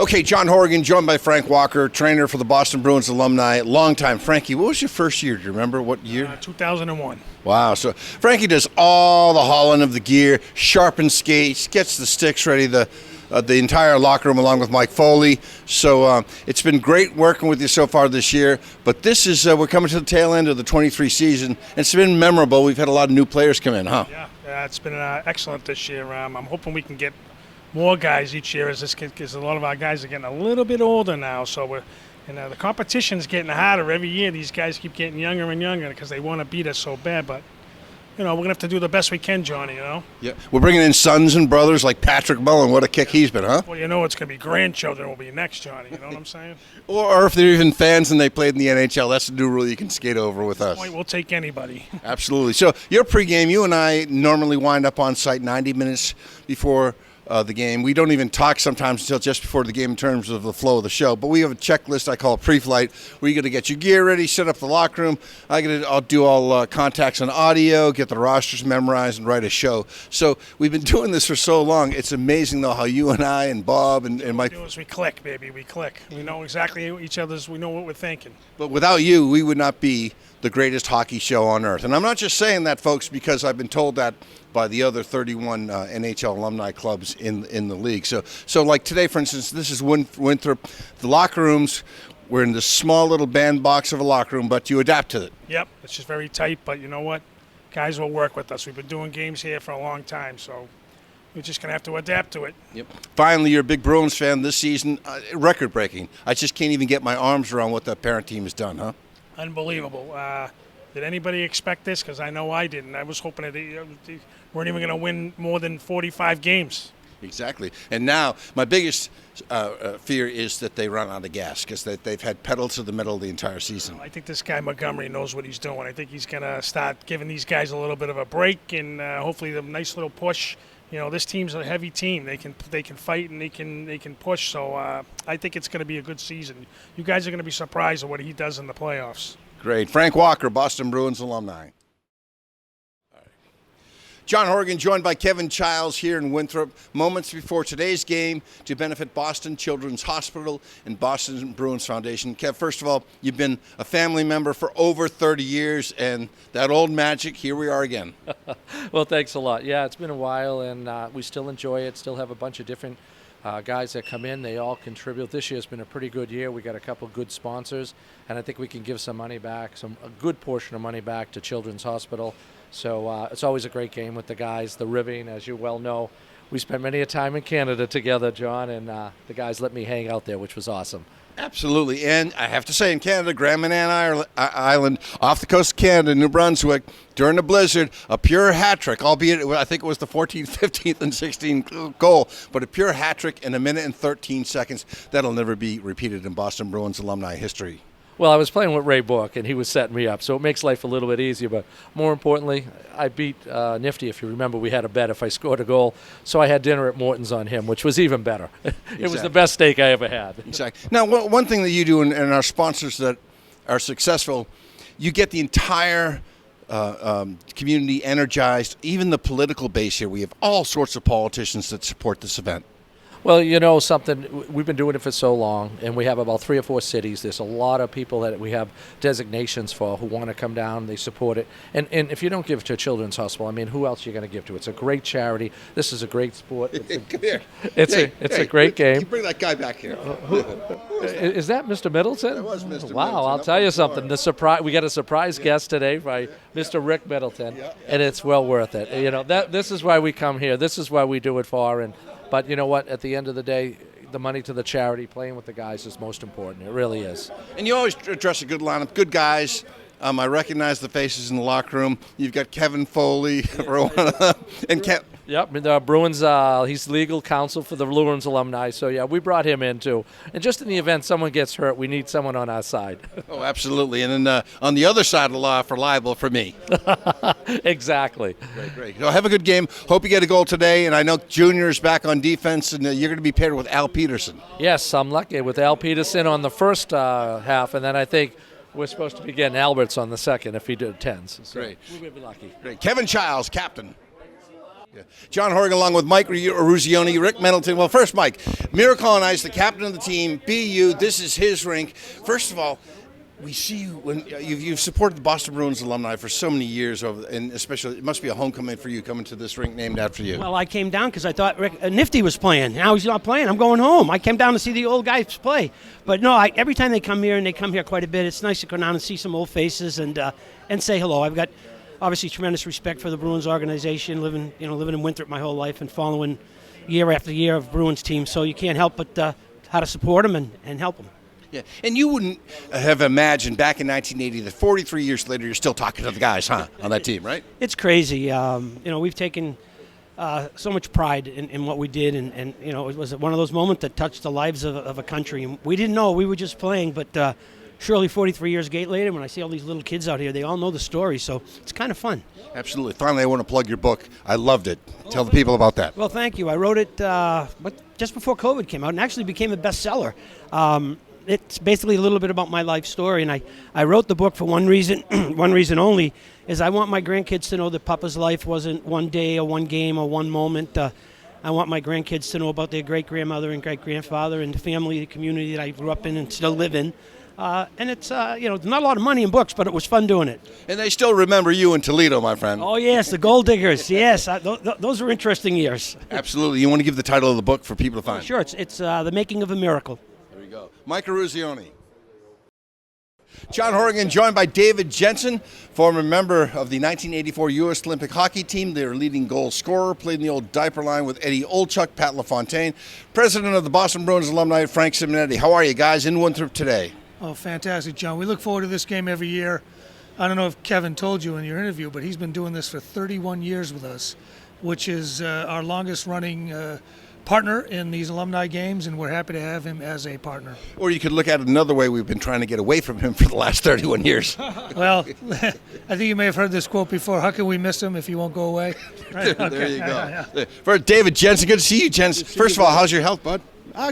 Okay, John Horrigan, joined by Frank Walker, trainer for the Boston Bruins Alumni. Long time. Frankie, what was your first year? Do you remember what year? 2001. Wow. So Frankie does all the hauling of the gear, sharpens skates, gets the sticks ready, the entire locker room along with Mike Foley. So it's been great working with you so far this year. But this is, we're coming to the tail end of the 23 season. And it's been memorable. We've had a lot of new players come in, huh? Yeah, it's been excellent this year. I'm hoping we can get more guys each year because a lot of our guys are getting a little bit older now. So the competition's getting harder every year. These guys keep getting younger and younger because they want to beat us so bad. But we're going to have to do the best we can, Johnny, Yeah, we're bringing in sons and brothers like Patrick Mullen. What a kick he's been, huh? Well, it's going to be grandchildren will be next, Johnny. You know what I'm saying? Or if they're even fans and they played in the NHL, that's the new rule you can skate over with us. We'll take anybody. Absolutely. So your pregame, you and I normally wind up on site 90 minutes before the game. We don't even talk sometimes until just before the game in terms of the flow of the show. But we have a checklist I call pre-flight where you got to get your gear ready, set up the locker room. I'll do all contacts on audio, get the rosters memorized, and write a show. So we've been doing this for so long. It's amazing, though, how you and I and Bob and Mike. What we do is we click, baby. We click. We know exactly we know what we're thinking. But without you, we would not be the greatest hockey show on earth. And I'm not just saying that, folks, because I've been told that by the other 31 NHL alumni clubs in the league. So like today, for instance, this is Winthrop. The locker rooms, we're in this small little bandbox of a locker room, but you adapt to it. Yep, it's just very tight, but you know what? Guys will work with us. We've been doing games here for a long time, so we're just going to have to adapt to it. Yep. Finally, you're a big Bruins fan this season. Record-breaking. I just can't even get my arms around what the parent team has done, huh? Unbelievable. Did anybody expect this? Because I know I didn't. I was hoping that they weren't even going to win more than 45 games. Exactly. And now my biggest fear is that they run out of gas because they've had pedal to the metal the entire season. I think this guy Montgomery knows what he's doing. I think he's going to start giving these guys a little bit of a break and hopefully a nice little push. This team's a heavy team. They can fight and they can push. So I think it's going to be a good season. You guys are going to be surprised at what he does in the playoffs. Great. Frank Walker, Boston Bruins alumni. John Horrigan joined by Kevin Chiles here in Winthrop moments before today's game to benefit Boston Children's Hospital and Boston Bruins Foundation. Kev, first of all, you've been a family member for over 30 years, and that old magic, here we are again. Well, thanks a lot. Yeah, it's been a while, and we still enjoy it, still have a bunch of different guys that come in. They all contribute. This year's been a pretty good year. We got a couple good sponsors, and I think we can give some money back, a good portion of money back to Children's Hospital. So it's always a great game with the guys. The ribbing, as you well know, we spent many a time in Canada together, John, and the guys let me hang out there, which was awesome. Absolutely. And I have to say, in Canada, Grand Manan Island, off the coast of Canada, New Brunswick, during the blizzard, a pure hat trick, albeit I think it was the 14th, 15th, and 16th goal, but a pure hat trick in 1 minute and 13 seconds. That'll never be repeated in Boston Bruins alumni history. Well, I was playing with Ray Book, and he was setting me up, so it makes life a little bit easier. But more importantly, I beat Nifty. If you remember, we had a bet if I scored a goal. So I had dinner at Morton's on him, which was even better. It was the best steak I ever had. Exactly. Now, one thing that you do, and our sponsors that are successful, you get the entire community energized, even the political base here. We have all sorts of politicians that support this event. Well, something, we've been doing it for so long, and we have about 3 or 4 cities. There's a lot of people that we have designations for who want to come down. They support it. And if you don't give to Children's Hospital, I mean, who else are you going to give to? It's a great charity. This is a great sport. Come here. It's a great game. You bring that guy back here. Is that Mr. Middleton? That was Mr. Middleton. Wow, I'll tell you something. We got a surprise guest today by Mr. Rick Middleton, and it's well worth it. This is why we come here. This is why we do it for. But you know what? At the end of the day, the money to the charity, playing with the guys is most important. It really is. And you always dress a good lineup, good guys. I recognize the faces in the locker room. You've got Kevin Foley, and Kev. Yep, the Bruins, he's legal counsel for the Bruins alumni. So, yeah, we brought him in, too. And just in the event someone gets hurt, we need someone on our side. Oh, absolutely. And then on the other side of the law, for liable for me. Exactly. Great. So have a good game. Hope you get a goal today. And I know Junior is back on defense, and you're going to be paired with Al Peterson. Yes, I'm lucky with Al Peterson on the first half, and then I think we're supposed to be getting Alberts on the second if he attends. So Great. We'll be lucky. Great. Kevin Chiles, captain. John Horrigan along with Mike Eruzione, Rick Middleton. Well, first, Mike, Miracle on Ice, the captain of the team, BU, this is his rink. First of all, we see you when you've supported the Boston Bruins alumni for so many years, and especially it must be a homecoming for you coming to this rink named after you. Well, I came down because I thought Nifty was playing. Now he's not playing. I'm going home. I came down to see the old guys play. But no, every time they come here, and they come here quite a bit, it's nice to go down and see some old faces and say hello. I've got obviously tremendous respect for the Bruins organization, living in Winthrop my whole life and following year after year of Bruins teams. So you can't help but how to support them and help them. Yeah, and you wouldn't have imagined back in 1980 that 43 years later you're still talking to the guys, huh, on that team, right? It's crazy. We've taken so much pride in what we did, and it was one of those moments that touched the lives of a country. And we didn't know, we were just playing, but surely 43 years later, when I see all these little kids out here, they all know the story, so it's kind of fun. Absolutely. Finally, I want to plug your book. I loved it. Tell the people about that. Well, thank you. I wrote it just before COVID came out, and actually became a bestseller. It's basically a little bit about my life story, and I wrote the book for one reason, one reason only, is I want my grandkids to know that Papa's life wasn't one day or one game or one moment. I want my grandkids to know about their great-grandmother and great-grandfather and the family, the community that I grew up in and still live in. And it's, not a lot of money in books, but it was fun doing it. And they still remember you in Toledo, my friend. Oh, yes, the Gold Diggers, yes. Those were interesting years. Absolutely. You want to give the title of the book for people to find? Sure, it's The Making of a Miracle. Go. Mike Eruzione. John Horrigan, joined by David Jensen, former member of the 1984 U.S. Olympic hockey team, their leading goal scorer, played in the old diaper line with Eddie Olchuk, Pat LaFontaine, president of the Boston Bruins alumni, Frank Simonetti. How are you guys in Winthrop today? Oh, fantastic, John. We look forward to this game every year. I don't know if Kevin told you in your interview, but he's been doing this for 31 years with us, which is our longest running partner in these alumni games, and we're happy to have him as a partner. Or you could look at it another way. We've been trying to get away from him for the last 31 years. Well, I think you may have heard this quote before. How can we miss him if he won't go away? Right? There you go. For David Jensen, good to see you, Jensen. First of all, how's your health, bud?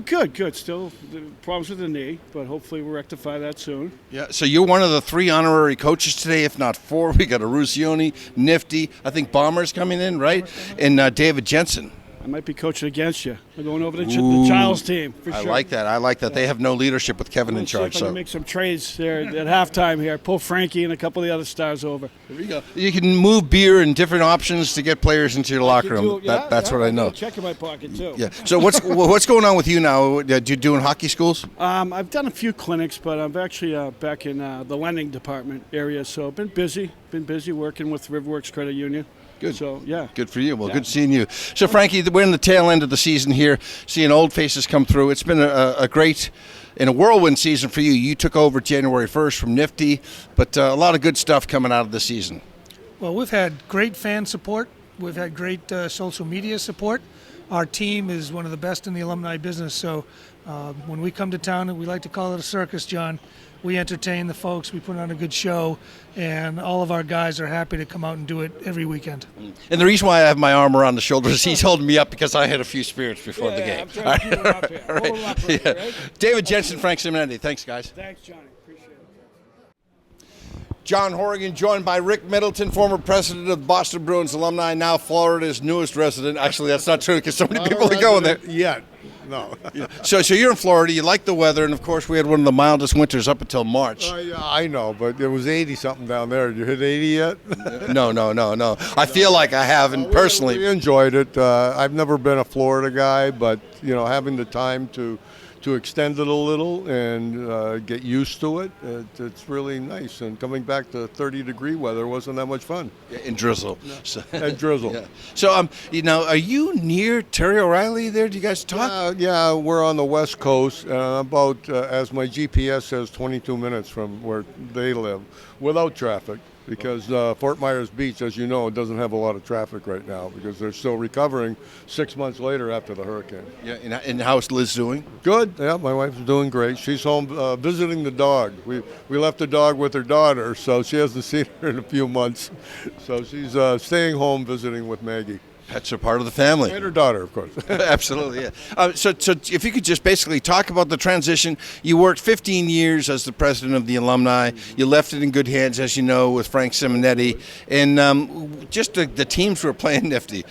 Good. Still problems with the knee, but hopefully we'll rectify that soon. Yeah, so you're one of the 3 honorary coaches today, if not 4. We got Eruzione, Nifty, I think Bomber's coming in, right? And David Jensen. I might be coaching against you. We're going over to the Chiles team, for sure. I like that. Yeah. They have no leadership with Kevin in charge. See if I can make some trades there at halftime here. Pull Frankie and a couple of the other stars over. There we go. You can move beer and different options to get players into your locker room. That's what I know. Check in my pocket, too. Yeah. So what's going on with you now? You doing hockey schools? I've done a few clinics, but I'm actually back in the lending department area, so I've been busy. Working with Riverworks Credit Union. Good. So, yeah. Good for you. Well, good seeing you. So, Frankie, we're in the tail end of the season here, seeing old faces come through. It's been a great and a whirlwind season for you. You took over January 1st from Nifty, but a lot of good stuff coming out of the season. Well, we've had great fan support. We've had great social media support. Our team is one of the best in the alumni business, so when we come to town, and we like to call it a circus, John, we entertain the folks, we put on a good show, and all of our guys are happy to come out and do it every weekend. And the reason why I have my arm around the shoulders is he's holding me up because I had a few spirits before the game. I'm trying to keep him up here. Hold him up right? David Jensen, Frank Simonetti. Thanks, guys. Thanks, Johnny. Appreciate it. John Horrigan, joined by Rick Middleton, former president of Boston Bruins alumni, now Florida's newest resident. Actually, that's not true because so many people are going there. Yet. No. So you're in Florida. You like the weather, and of course we had one of the mildest winters up until March. Yeah, I know, but it was 80-something down there. Did you hit 80 yet? No. I feel like I haven't personally. We enjoyed it. I've never been a Florida guy, but having the time to extend it a little and get used to it, it's really nice. And coming back to 30-degree weather wasn't that much fun. Yeah, and drizzle. No. And drizzle. Yeah. So, are you near Terry O'Reilly there? Do you guys talk? Yeah, we're on the West Coast, about, as my GPS says, 22 minutes from where they live, without traffic. Because Fort Myers Beach, as you know, doesn't have a lot of traffic right now because they're still recovering 6 months later after the hurricane. Yeah, and how's Liz doing? Good. Yeah, my wife's doing great. She's home visiting the dog. We left the dog with her daughter, so she hasn't seen her in a few months. So she's staying home visiting with Maggie. Pets are part of the family. And her daughter, of course. Absolutely, yeah. So if you could just basically talk about the transition. You worked 15 years as the president of the alumni. You left it in good hands, as you know, with Frank Simonetti. And just the teams who were playing Nifty.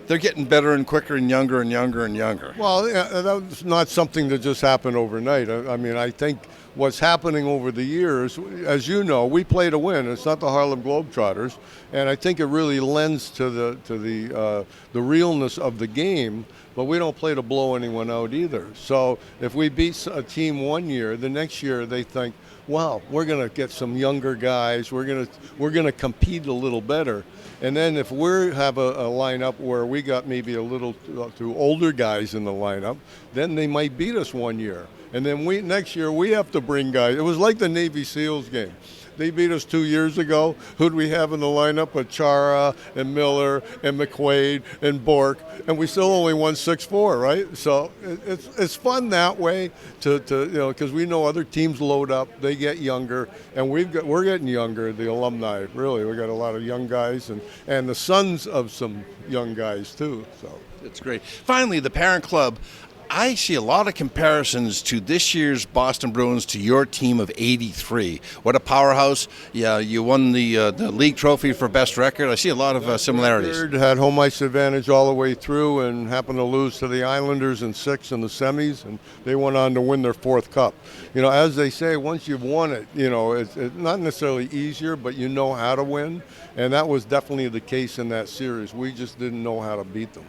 they're getting better and quicker and younger and younger and younger. Well, yeah, that's not something that just happened overnight. I mean, I think what's happening over the years, as you know, we play to win. It's not the Harlem Globetrotters, and I think it really lends to the realness of the game. But we don't play to blow anyone out either. So if we beat a team one year, the next year they think, wow, we're going to get some younger guys. We're going to compete a little better. And then if we have a lineup where we got maybe a little too older guys in the lineup, then they might beat us one year. And then next year we have to bring guys. It was like the Navy SEALs game. They beat us 2 years ago. Who'd we have in the lineup? Chara and Miller and McQuaid and Bork, and we still only won 6-4, right? So it's fun that way because we know other teams load up, they get younger, and we're getting younger. The alumni, really, we got a lot of young guys and the sons of some young guys too. So That's great. Finally, the parent club. I see a lot of comparisons to this year's Boston Bruins to your team of '83. What a powerhouse. Yeah, you won the league trophy for best record. I see a lot of similarities. Had home ice advantage all the way through and happened to lose to the Islanders in 6 in the semis, and they went on to win their 4th cup. You know, as they say, once you've won it, you know, it's not necessarily easier, but you know how to win, and that was definitely the case in that series. We just didn't know how to beat them.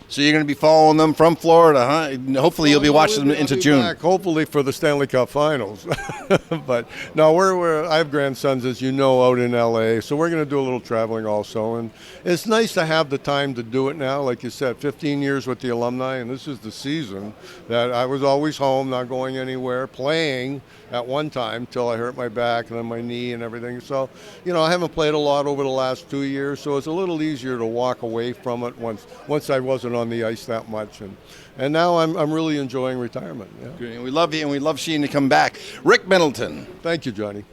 So you're going to be following them from Florida, huh? Hopefully you'll be watching them into June. Back, hopefully for the Stanley Cup Finals. But no, I have grandsons, as you know, out in L.A., so we're going to do a little traveling also. And it's nice to have the time to do it now. Like you said, 15 years with the alumni, and this is the season that I was always home, not going anywhere, playing at one time till I hurt my back and then my knee and everything. So, you know, I haven't played a lot over the last 2 years, so it's a little easier to walk away from it once I wasn't on the ice that much. And now I'm really enjoying retirement. Yeah. And we love you, and we love seeing you come back. Rick Middleton. Thank you, Johnny.